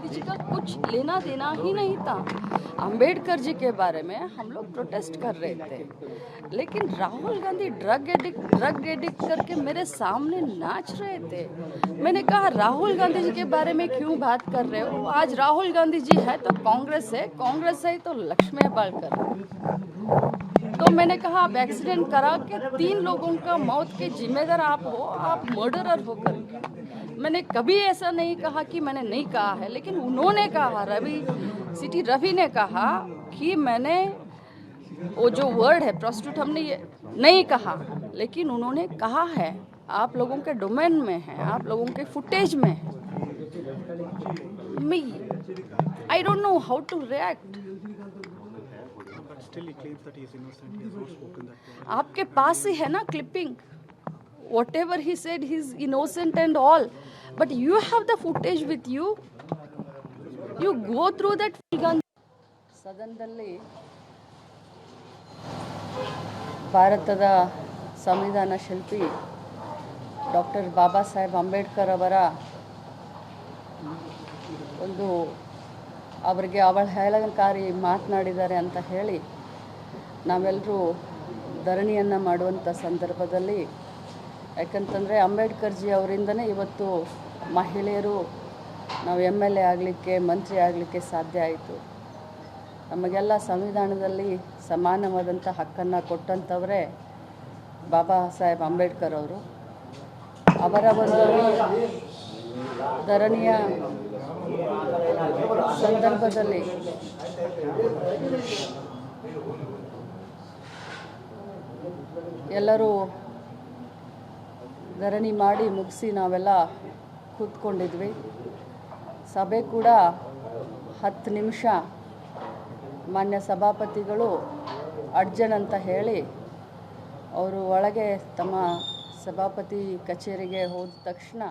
जी का कुछ लेना देना ही नहीं था। अंबेडकर जी के बारे में हम लोग प्रोटेस्ट कर रहे थे, लेकिन राहुल गांधी ड्रग एडिक्ट करके मेरे सामने नाच रहे थे। मैंने कहा राहुल गांधी जी के बारे में क्यों बात कर रहे हो? आज राहुल गांधी जी है तो कांग्रेस है तो लक्ष्मी हेब्बाळकर। तो मैंने कहा आप एक्सीडेंट करा के 3 लोगों का मौत के जिम्मेदार आप हो, आप मर्डरर हो करके। मैंने कभी ऐसा नहीं कहा कि मैंने नहीं कहा है, लेकिन उन्होंने कहा, सिटी रवि ने कहा कि मैंने वो जो वर्ड है प्रोस्टिट्यूट हमने ये नहीं कहा, लेकिन उन्होंने कहा है। आप लोगों के डोमेन में है, आप लोगों के फुटेज में है। मैं I don't know how to react. आपके पास ही है ना clipping, whatever he said he's innocent and all, but you have the footage with you. You go through that. ಸದನದಲ್ಲಿ ಭಾರತದ ಸಂವಿಧಾನ ಶಿಲ್ಪಿ ಡಾಕ್ಟರ್ ಬಾಬಾ ಸಾಹೇಬ್ ಅಂಬೇಡ್ಕರ್ ಅವರ ಒಂದು ಅವರಿಗೆ ಅವಹೇಳನಕಾರಿ ಮಾತನಾಡಿದ್ದಾರೆ ಅಂತ ಹೇಳಿ ನಾವೆಲ್ಲರೂ ಧರಣಿಯನ್ನು ಮಾಡುವಂಥ ಸಂದರ್ಭದಲ್ಲಿ, ಯಾಕಂತಂದರೆ ಅಂಬೇಡ್ಕರ್ ಜಿ ಅವರಿಂದನೇ ಇವತ್ತು ಮಹಿಳೆಯರು ನಾವು MLA ಆಗಲಿಕ್ಕೆ, ಮಂತ್ರಿ ಆಗಲಿಕ್ಕೆ ಸಾಧ್ಯ ಆಯಿತು. ನಮಗೆಲ್ಲ ಸಂವಿಧಾನದಲ್ಲಿ ಸಮಾನವಾದಂಥ ಹಕ್ಕನ್ನು ಕೊಟ್ಟಂಥವರೇ ಬಾಬಾ ಸಾಹೇಬ್ ಅಂಬೇಡ್ಕರ್ ಅವರು. ಅವರ ಒಂದು ಧರಣಿಯ ಸಂದರ್ಭದಲ್ಲಿ ಎಲ್ಲರೂ ಧರಣಿ ಮಾಡಿ ಮುಗಿಸಿ ನಾವೆಲ್ಲ ಕೂತ್ಕೊಂಡಿದ್ವಿ. ಸಭೆ ಕೂಡ 10 ನಿಮಿಷ ಮಾನ್ಯ ಸಭಾಪತಿಗಳು ಅಡ್ಜನ್ ಅಂತ ಹೇಳಿ ಅವರು ಒಳಗೆ ತಮ್ಮ ಸಭಾಪತಿ ಕಚೇರಿಗೆ ಹೋದ ತಕ್ಷಣ